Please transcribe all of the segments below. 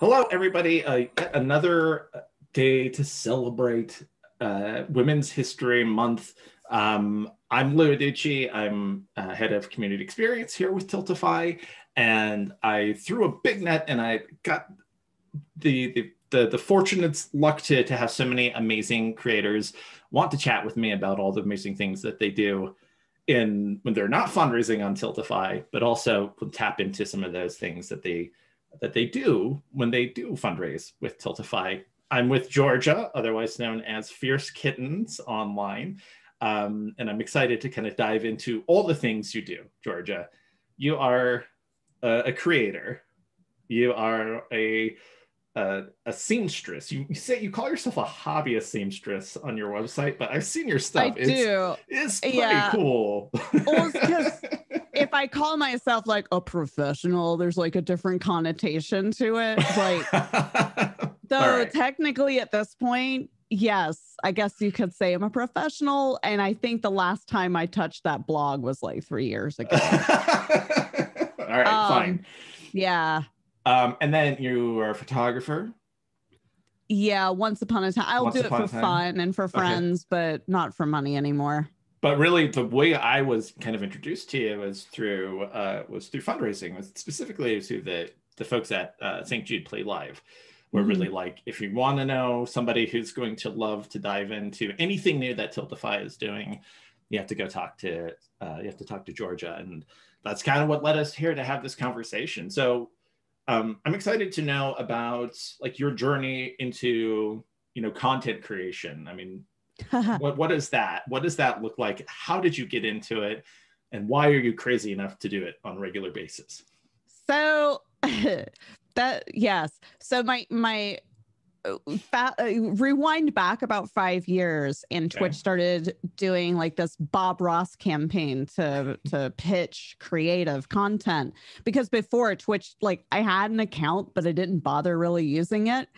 Hello, everybody. Yet another day to celebrate Women's History Month. I'm Lou Aducci. I'm head of community experience here with Tiltify, and I threw a big net, and I got the fortunate luck to have so many amazing creators want to chat with me about all the amazing things that they do when they're not fundraising on Tiltify, but also tap into some of those things that they do when they do fundraise with Tiltify. I'm with Georgia, otherwise known as Fiercekittenz online. And I'm excited to kind of dive into all the things you do, Georgia. You are a creator. You are a seamstress. You say you call yourself a hobbyist seamstress on your website, but I've seen your stuff. I do. It's pretty cool. Well, because if I call myself like a professional, there's like a different connotation to it. Like, technically at this point, yes, I guess you could say I'm a professional. And I think the last time I touched that blog was like 3 years ago. All right, fine. Yeah. And then you are a photographer. Yeah, once upon a time. I'll do it for fun and for friends, but not for money anymore. But really, the way I was kind of introduced to you was through fundraising, specifically through the folks at St. Jude Play Live. We're really like, if you want to know somebody who's going to love to dive into anything new that Tiltify is doing, you have to go talk to Georgia, and that's kind of what led us here to have this conversation. So I'm excited to know about like your journey into content creation. I mean, what is that? What does that look like? How did you get into it, and why are you crazy enough to do it on a regular basis? So So my rewind back about 5 years, and Twitch started doing like this Bob Ross campaign to pitch creative content, because before Twitch, like I had an account, but I didn't bother really using it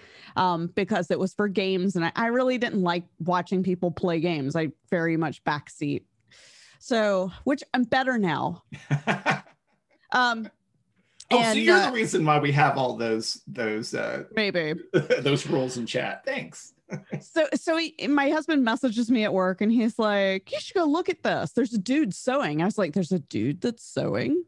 because it was for games, and I really didn't like watching people play games. I very much backseat. So, which I'm better now. So you're the reason why we have all those maybe those rules in chat. Thanks. My husband messages me at work, and he's like, "You should go look at this. There's a dude sewing." I was like, "There's a dude that's sewing?"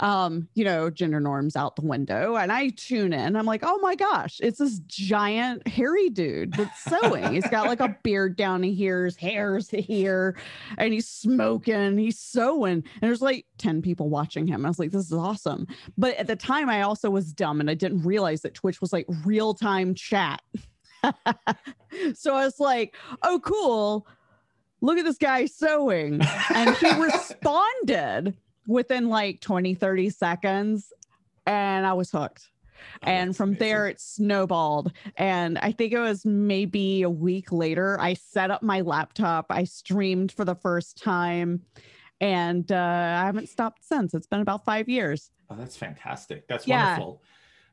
Gender norms out the window, and I tune in. I'm like, "Oh my gosh, it's this giant hairy dude that's sewing. He's got like a beard down to here, his hair's here, and he's smoking, he's sewing." And there's like 10 people watching him. I was like, "This is awesome." But at the time, I also was dumb, and I didn't realize that Twitch was like real-time chat. So I was like, "Oh, cool. Look at this guy sewing." And he responded within like 20-30 seconds, and I was hooked. And from there it snowballed. And I think it was maybe a week later, I set up my laptop, I streamed for the first time, and I haven't stopped since. It's been about 5 years. Oh, that's fantastic. That's wonderful.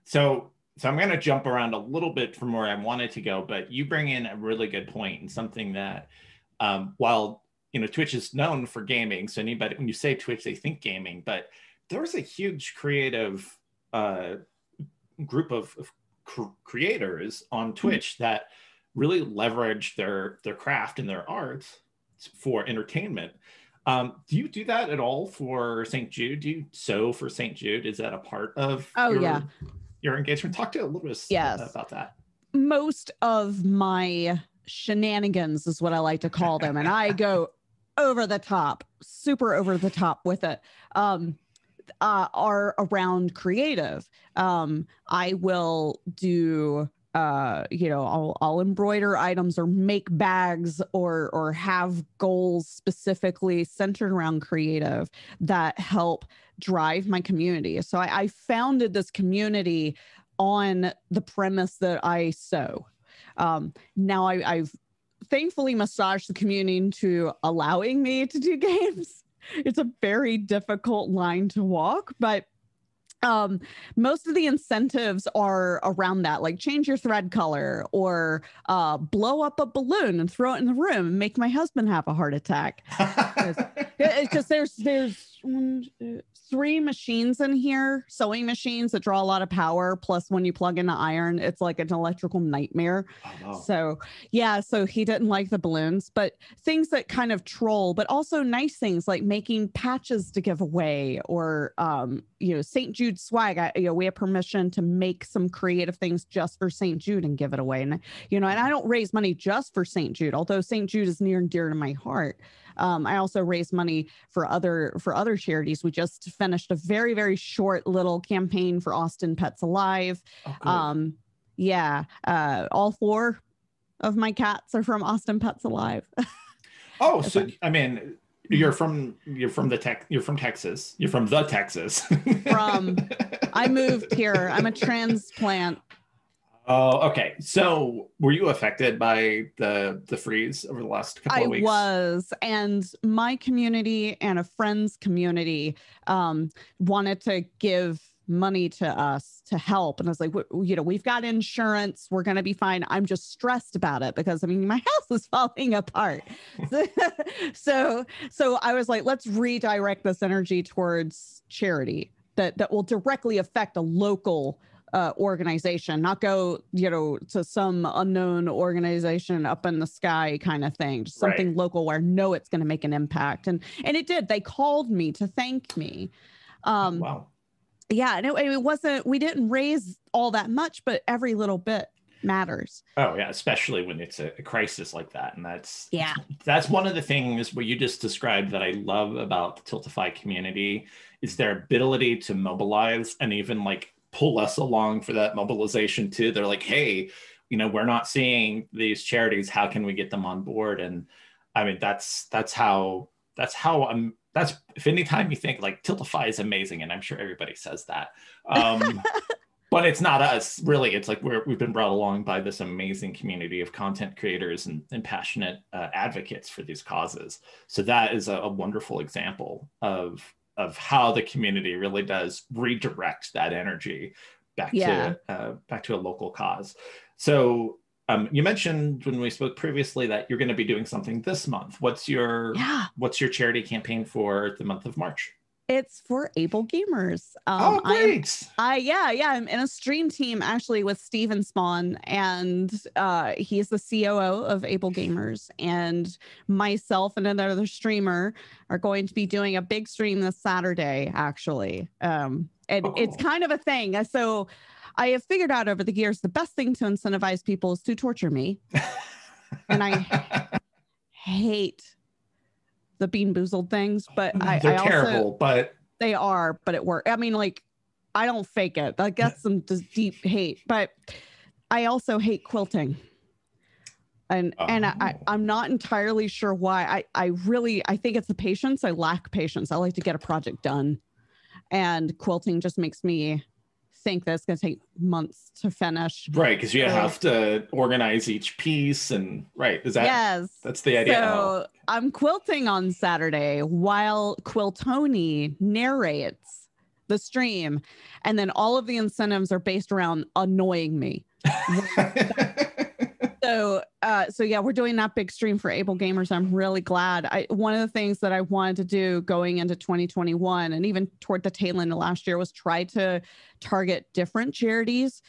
So I'm going to jump around a little bit from where I wanted to go, but you bring in a really good point, and something that while Twitch is known for gaming, so anybody, when you say Twitch, they think gaming, but there's a huge creative group of creators on Twitch that really leverage their craft and their art for entertainment. Do you do that at all for St. Jude? Do you sew for St. Jude? Is that a part of your engagement? Talk to a little bit about that. Most of my shenanigans is what I like to call them, and I go over the top, super over the top with it, are around creative. I will do I'll embroider items or make bags or have goals specifically centered around creative that help drive my community. So I founded this community on the premise that I sew. Now I've thankfully massaged the community into allowing me to do games. It's a very difficult line to walk, but most of the incentives are around that, like change your thread color or blow up a balloon and throw it in the room and make my husband have a heart attack. It's just there's 3 machines in here, sewing machines that draw a lot of power. Plus, when you plug in the iron, it's like an electrical nightmare. Oh, wow. So, yeah, so he didn't like the balloons, but things that kind of troll, but also nice things like making patches to give away, or, St. Jude swag. We have permission to make some creative things just for St. Jude and give it away. And, and I don't raise money just for St. Jude, although St. Jude is near and dear to my heart. I also raise money for other charities. We just finished a very, very short little campaign for Austin Pets Alive. Oh, all 4 of my cats are from Austin Pets Alive. Oh, so I mean, you're from Texas. You're from the Texas. I moved here. I'm a transplant. Oh, okay. So were you affected by the freeze over the last couple of weeks? I was, and my community and a friend's community wanted to give money to us to help. And I was like, we've got insurance. We're going to be fine. I'm just stressed about it because, my house is falling apart. So I was like, let's redirect this energy towards charity that will directly affect a local organization, not go, to some unknown organization up in the sky kind of thing, just something local where I know it's going to make an impact. And it did. They called me to thank me. Wow. Yeah, and it wasn't, we didn't raise all that much, but every little bit matters. Oh yeah, especially when it's a crisis like that. And yeah, that's one of the things what you just described that I love about the Tiltify community is their ability to mobilize and even like pull us along for that mobilization too. They're like, hey, we're not seeing these charities. How can we get them on board? And I mean, that's if anytime you think like Tiltify is amazing, and I'm sure everybody says that, but it's not us really. It's like we've been brought along by this amazing community of content creators and passionate advocates for these causes. So that is a wonderful example of how the community really does redirect that energy back to a local cause. So you mentioned when we spoke previously that you're going to be doing something this month. What's your charity campaign for the month of March? It's for able gamers. Great! I'm in a stream team actually with Steven Spawn, and he's the COO of Able Gamers, and myself and another streamer are going to be doing a big stream this Saturday, actually. It's kind of a thing. So I have figured out over the years the best thing to incentivize people is to torture me, and I hate the Bean Boozled things, but they're terrible, but they are, but it works. I don't fake it. I get some deep hate, but I also hate quilting. And I'm not entirely sure why. I think it's the patience. I lack patience. I like to get a project done, and quilting just makes me think that it's going to take months to finish. Right, because you have to organize each piece, and that's the idea. So I'm quilting on Saturday while Quiltoni narrates the stream, and then all of the incentives are based around annoying me. So yeah, we're doing that big stream for Able Gamers. I'm really glad. One of the things that I wanted to do going into 2021 and even toward the tail end of last year was try to target different charities,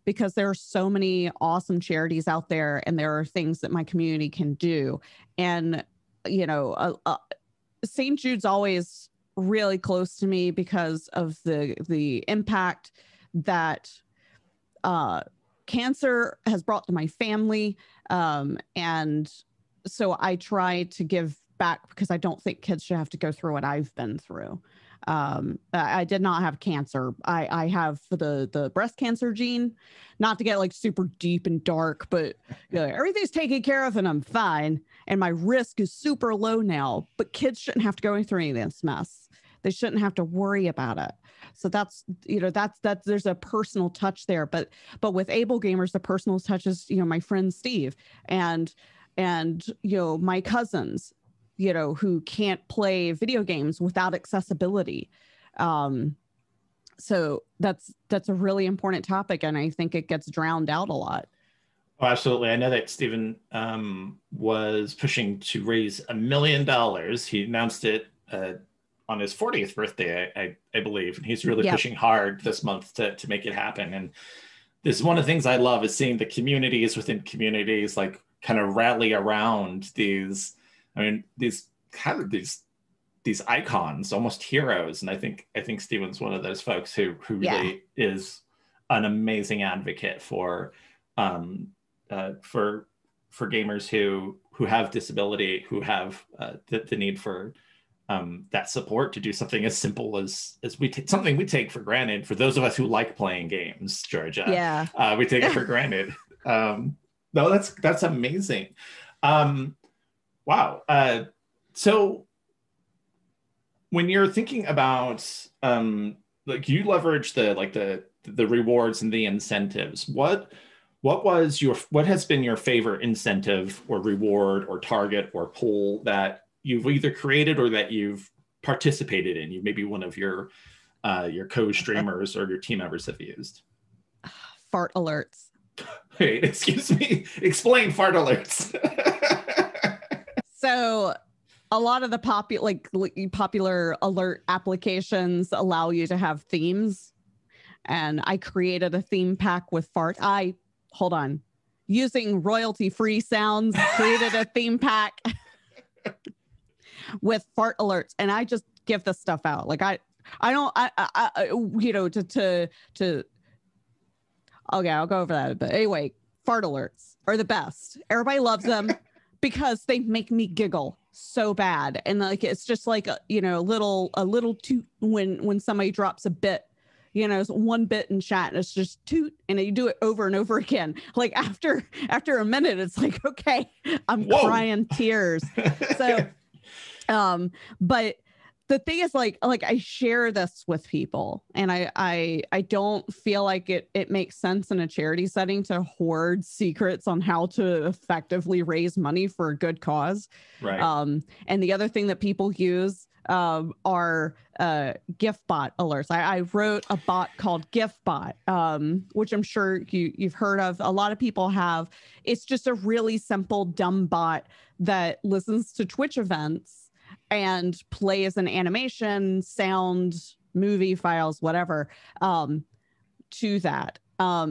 because there are so many awesome charities out there, and there are things that my community can do. And St. Jude's always really close to me because of the impact that cancer has brought to my family. And so I try to give back because I don't think kids should have to go through what I've been through. I did not have cancer. I have the breast cancer gene, not to get like super deep and dark, but everything's taken care of and I'm fine. And my risk is super low now, but kids shouldn't have to go through any of this mess. They shouldn't have to worry about it. So that's there's a personal touch there, but with Able Gamers, the personal touch is, my friend Steve and my cousins, who can't play video games without accessibility. So that's a really important topic, and I think it gets drowned out a lot. Oh, absolutely. I know that Stephen was pushing to raise $1 million. He announced it his 40th birthday, I believe, and he's really Yep. pushing hard this month to make it happen. And this is one of the things I love, is seeing the communities within communities like kind of rally around these, I mean, these kind of these icons, almost heroes. And I think Steven's one of those folks who really is an amazing advocate for gamers who have disability, who have the need for that support to do something as simple as something we take for granted. For those of us who like playing games, Georgia, we take it for granted. No, that's amazing. Wow. So when you're thinking about like, you leverage the rewards and the incentives, what has been your favorite incentive or reward or target or pool that you've either created or that you've participated in? Maybe one of your co-streamers or your team members have used. Fart alerts. Wait, excuse me. Explain fart alerts. So a lot of the popular alert applications allow you to have themes. And I created a theme pack with fart. Using royalty-free sounds, created a theme pack with fart alerts. And I just give this stuff out. Like okay, I'll go over that. But anyway, fart alerts are the best. Everybody loves them because they make me giggle so bad. And like, it's just like, a little toot when somebody drops a bit, it's one bit in chat and it's just toot, and you do it over and over again. Like after a minute, it's like, okay, I'm crying tears. So, but the thing is like I share this with people, and I don't feel like it makes sense in a charity setting to hoard secrets on how to effectively raise money for a good cause. Right. And the other thing that people use are gift bot alerts. I wrote a bot called gift bot, which I'm sure you've heard of. A lot of people have. It's just a really simple dumb bot that listens to Twitch events and plays an animation, sound, movie files, whatever, to that.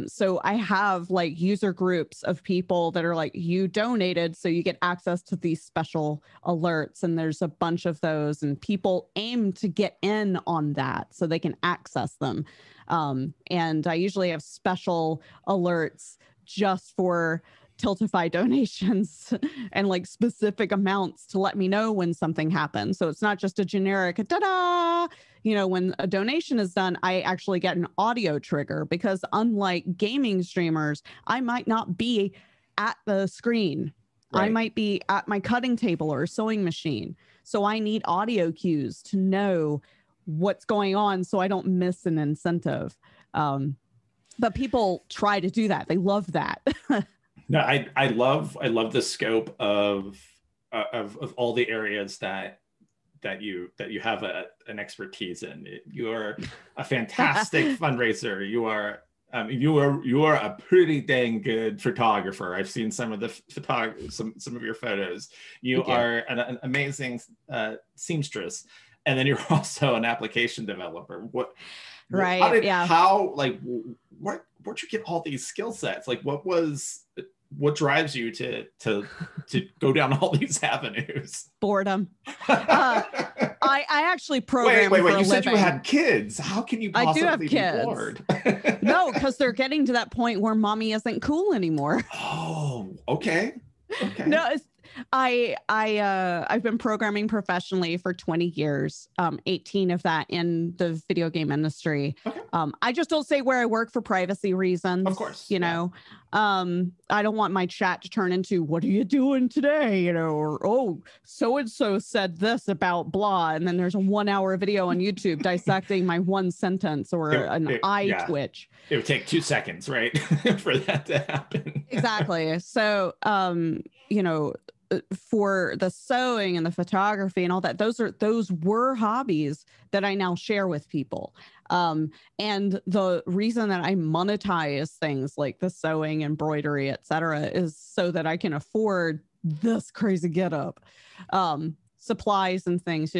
So I have like user groups of people that are like, you donated, so you get access to these special alerts. And there's a bunch of those, and people aim to get in on that so they can access them. And I usually have special alerts just for Tiltify donations and like specific amounts to let me know when something happens. So it's not just a generic ta-da. When a donation is done, I actually get an audio trigger, because unlike gaming streamers, I might not be at the screen. Right. I might be at my cutting table or sewing machine. So I need audio cues to know what's going on so I don't miss an incentive. But people try to do that. They love that. No, I love the scope of all the areas that you have an expertise in. You are a fantastic fundraiser. You are a pretty dang good photographer. I've seen some of the some of your photos. You are an amazing seamstress, and then you're also an application developer. Where'd you get all these skill sets? Like, what drives you to go down all these avenues? Boredom. I actually program. Wait. For You said living. you had kids. How can you possibly be bored? No, because they're getting to that point where mommy isn't cool anymore. Oh, okay. No, I've been programming professionally for 20 years, 18 of that in the video game industry. Okay. I just don't say where I work for privacy reasons. Of course. I don't want my chat to turn into, what are you doing today? Or, oh, so-and-so said this about blah. And then there's a 1 hour video on YouTube dissecting my one sentence or an eye twitch. It would take 2 seconds, right? For that to happen. Exactly. So, for the sewing and the photography and all that, those were hobbies that I now share with people. And the reason that I monetize things like the sewing, embroidery, etc., is so that I can afford this crazy getup, supplies and things.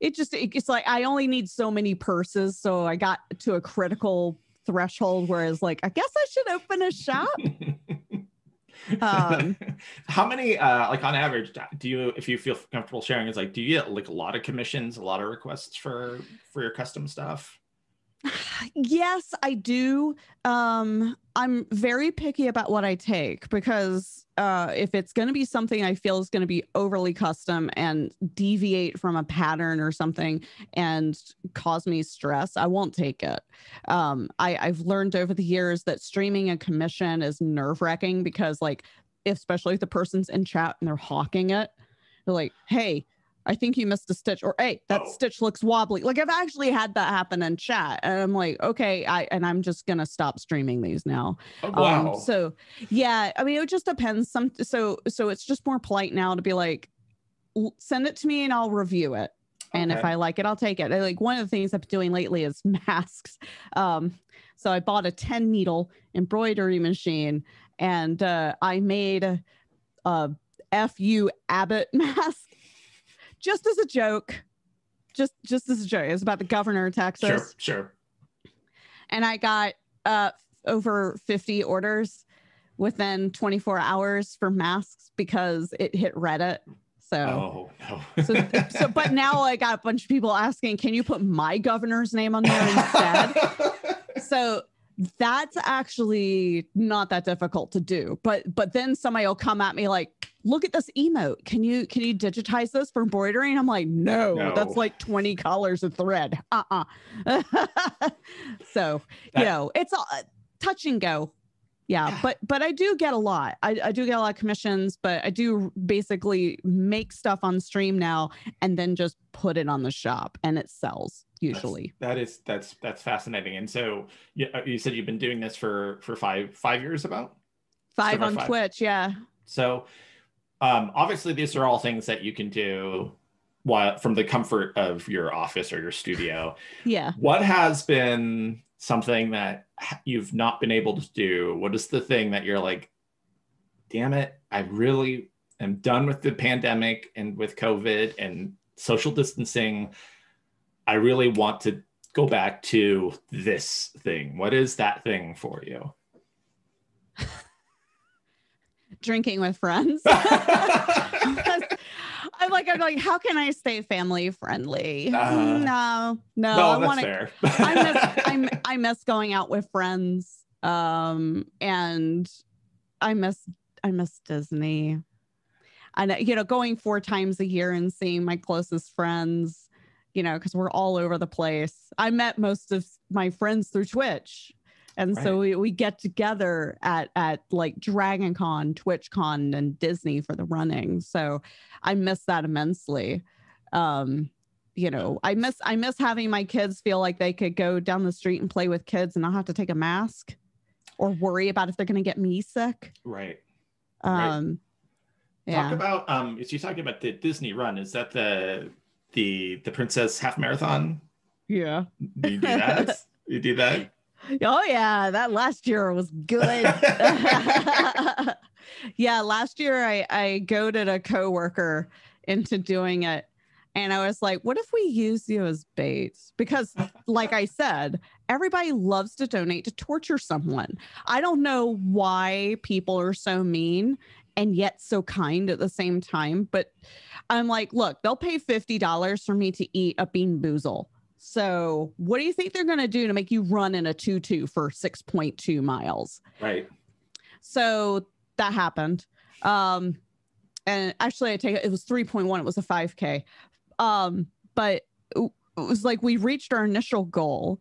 it's like I only need so many purses. So I got to a critical threshold where it's like, I guess I should open a shop. How many, like on average, do you, if you feel comfortable sharing, is like, do you get like a lot of commissions, a lot of requests for your custom stuff? Yes, I do. I'm very picky about what I take because if it's going to be something I feel is going to be overly custom and deviate from a pattern or something and cause me stress, I won't take it. I've learned over the years that streaming a commission is nerve-wracking because, like, especially if the person's in chat and they're hawking it, they're like, hey, I think you missed a stitch, or hey, that stitch looks wobbly. Like, I've actually had that happen in chat, and I'm like, okay, I'm just gonna stop streaming these now. Oh, wow. So yeah, I mean, it just depends. So it's just more polite now to be like, send it to me and I'll review it. And if I like it, I'll take it. Like, one of the things I've been doing lately is masks. So I bought a 10 needle embroidery machine, and I made a FU Abbott mask. Just as a joke, just as a joke. It's about the governor of Texas. Sure. And I got over 50 orders within 24 hours for masks because it hit Reddit. So, but now I got a bunch of people asking, can you put my governor's name on there instead? So that's actually not that difficult to do. But then somebody will come at me like, look at this emote. Can you digitize this for embroidery? And I'm like, no. That's like 20 colors of thread. So, it's all touch and go. Yeah. But I do get a lot. I do get a lot of commissions, but I do basically make stuff on stream now and then just put it on the shop and it sells usually. That's fascinating. And so you said you've been doing this for 5 years, about 5 on Twitch. Yeah. So obviously these are all things that you can do from the comfort of your office or your studio. Yeah. What has been something that you've not been able to do? What is the thing that you're like, damn it, I really am done with the pandemic and with COVID and social distancing. I really want to go back to this thing. What is that thing for you? Drinking with friends. I'm like, how can I stay family friendly? No, that's fair. I miss going out with friends. And I miss Disney. And, going 4 times a year and seeing my closest friends, because we're all over the place. I met most of my friends through Twitch. And so we get together at like Dragon Con, TwitchCon, and Disney for the running. So I miss that immensely. I miss having my kids feel like they could go down the street and play with kids and not have to take a mask or worry about if they're going to get me sick. Right. Yeah. Talk about you talking about the Disney run. Is that the Princess Half Marathon? Yeah. Do you do that? You do that? Oh yeah, that last year was good. Yeah, last year I goaded a coworker into doing it, and I was like, "What if we use you as bait?" Because, like I said, everybody loves to donate to torture someone. I don't know why people are so mean and yet so kind at the same time. But I'm like, look, they'll pay $50 for me to eat a bean boozle. So what do you think they're going to do to make you run in a 2.2 for 6.2 miles? Right. So that happened. And actually it was 3.1. It was a 5K. But it was like, we reached our initial goal.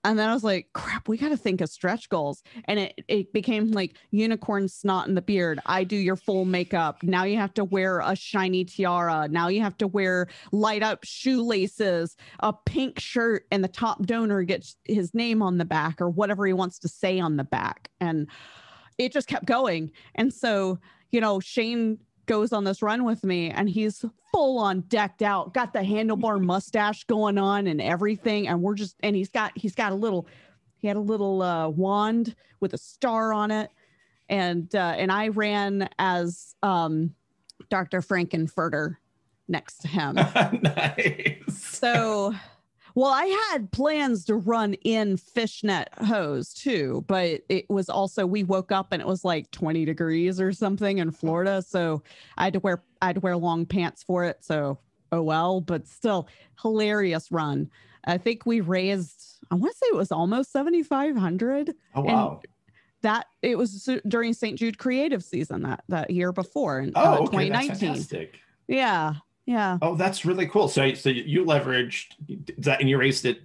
And then I was like, crap, we got to think of stretch goals. And it became like unicorn snot in the beard. I do your full makeup. Now you have to wear a shiny tiara. Now you have to wear light up shoelaces, a pink shirt, and the top donor gets his name on the back or whatever he wants to say on the back. And it just kept going. And so, Shane goes on this run with me and he's full on decked out, got the handlebar mustache going on and everything. And he's got a little wand with a star on it. And I ran as Dr. Frankenfurter next to him. Nice. So, well, I had plans to run in fishnet hose too, but it was also, we woke up and it was like 20 degrees or something in Florida. So I had to wear long pants for it. So, oh well, but still hilarious run. I think we raised, I want to say it was almost 7,500. Oh, wow. And that it was during St. Jude creative season that year before in Okay, 2019. that's fantastic. Yeah. Yeah. Oh, that's really cool. So you leveraged that and you raised it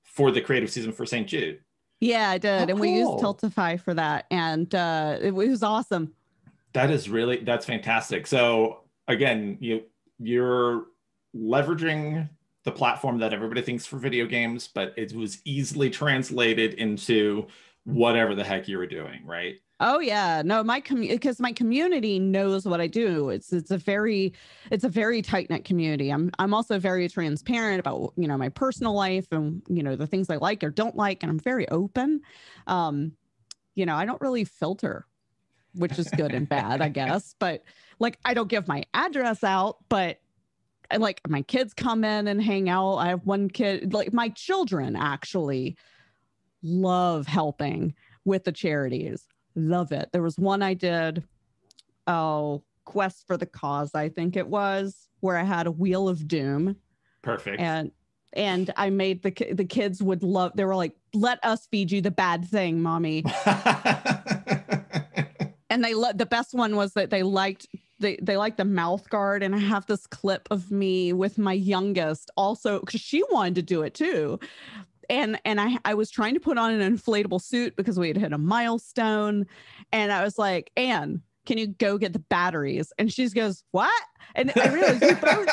for the creative season for St. Jude. Yeah, I did. Oh, and we used cool. Tiltify for that. And it was awesome. That's fantastic. So again, you're leveraging the platform that everybody thinks for video games, but it was easily translated into whatever the heck you were doing, right? Oh yeah, no, because my community knows what I do. It's a very tight knit community. I'm also very transparent about my personal life and the things I like or don't like, and I'm very open. I don't really filter, which is good and bad, I guess. But like, I don't give my address out, but like my kids come in and hang out. I have one kid, like my children actually love helping with the charities. Love it. There was one I did, Quest for the Cause, I think it was, where I had a Wheel of Doom. Perfect. And I made the kids would love, they were like, let us feed you the bad thing, mommy. And the best one was that they liked the mouth guard. And I have this clip of me with my youngest also, because she wanted to do it too. And I was trying to put on an inflatable suit because we had hit a milestone. And I was like, Anne, can you go get the batteries? And she goes, what? And I realized we both.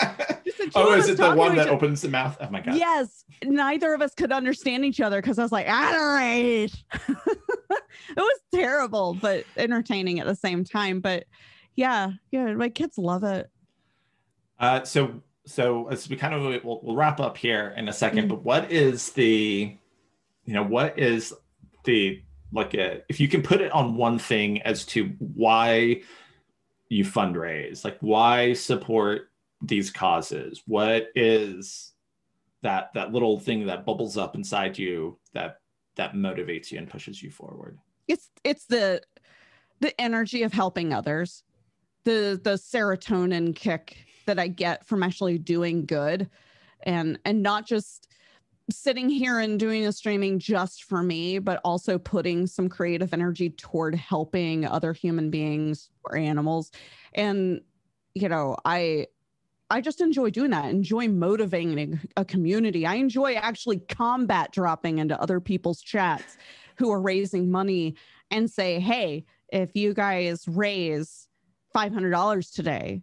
Is it the one that opens the mouth? Oh my God. Yes. Neither of us could understand each other because I was like, all right. It was terrible, but entertaining at the same time. But yeah, my kids love it. So as we kind of we'll wrap up here in a second, but what is the if you can put it on one thing as to why you fundraise, like why support these causes, what is that little thing that bubbles up inside you that motivates you and pushes you forward? It's the energy of helping others, the serotonin kick that I get from actually doing good and not just sitting here and doing a streaming just for me, but also putting some creative energy toward helping other human beings or animals. And, I just enjoy doing that. I enjoy motivating a community. I enjoy actually combat dropping into other people's chats who are raising money and say, hey, if you guys raise $500 today,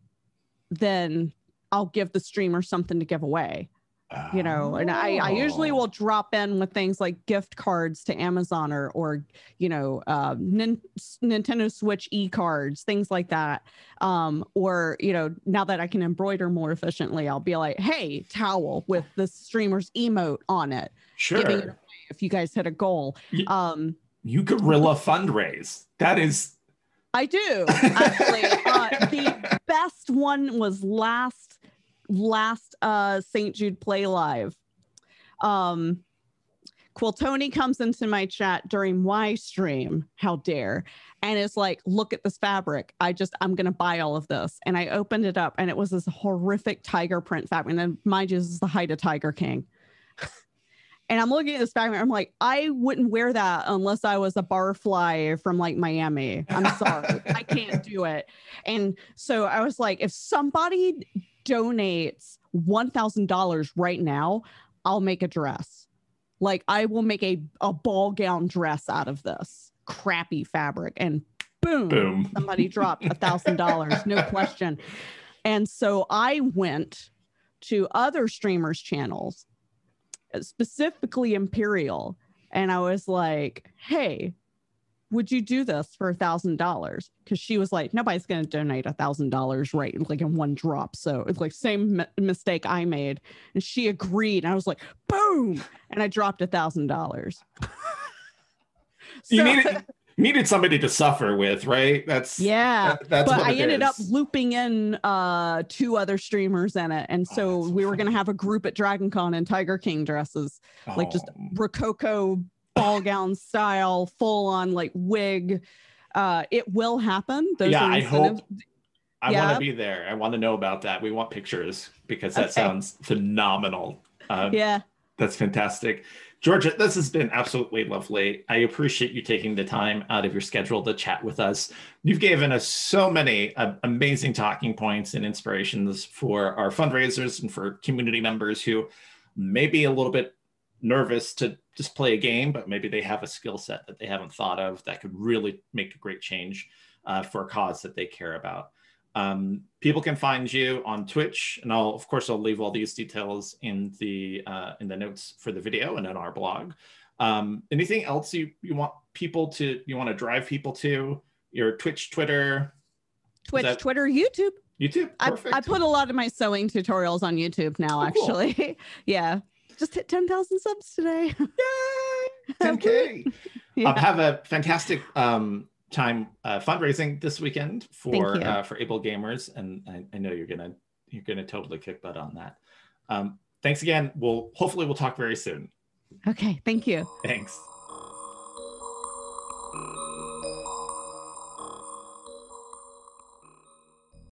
then I'll give the streamer something to give away, and I usually will drop in with things like gift cards to Amazon or Nintendo Switch e-cards, things like that. Or, now that I can embroider more efficiently, I'll be like, hey, towel with the streamer's emote on it. Sure. Giving it away if you guys hit a goal. You guerrilla fundraise. That is. I do actually. The best one was last St. Jude Play Live. Quiltoni comes into my chat during my stream, how dare, and it's like, look at this fabric. I'm gonna buy all of this. And I opened it up and it was this horrific tiger print fabric. And then mind you, this is the height of Tiger King. And I'm looking at this fabric, I'm like, I wouldn't wear that unless I was a barfly from like Miami. I'm sorry. I can't do it. And so I was like, if somebody donates $1,000 right now, I'll make a dress. Like I will make a ball gown dress out of this crappy fabric. And boom. Somebody dropped $1,000, no question. And so I went to other streamers' channels, specifically Imperial, and I was like, hey, would you do this for $1,000? Because she was like, nobody's going to donate $1,000 right like in one drop. So it's like same mistake I made, and she agreed. And I was like, boom, and I dropped $1,000. You needed somebody to suffer with, right? That's but what I it ended up is. looping in 2 other streamers in it, and so That's so we were going to funny. have a group at Dragon Con in Tiger King dresses, like just Oh. rococo ball gown style, full on like wig. It will happen. Those Yeah, are I incentives. hope. I want to Yeah. be there. I want to know about that. We want pictures because that Okay. sounds phenomenal. Yeah. That's fantastic. Georgia, this has been absolutely lovely. I appreciate you taking the time out of your schedule to chat with us. You've given us so many amazing talking points and inspirations for our fundraisers and for community members who may be a little bit nervous to just play a game, but maybe they have a skill set that they haven't thought of that could really make a great change for a cause that they care about. People can find you on Twitch, and of course I'll leave all these details in the notes for the video and in our blog. Anything else you want to drive people to? Your Twitch, Twitter, Twitter, YouTube. YouTube. Perfect. I put a lot of my sewing tutorials on YouTube now. Actually, cool. Yeah, just hit 10,000 subs today. Yay! 10K. Yeah. Have a fantastic time fundraising this weekend for able gamers, and I know you're gonna totally kick butt on that. Thanks again. Hopefully we'll talk very soon. Okay, thank you. Thanks.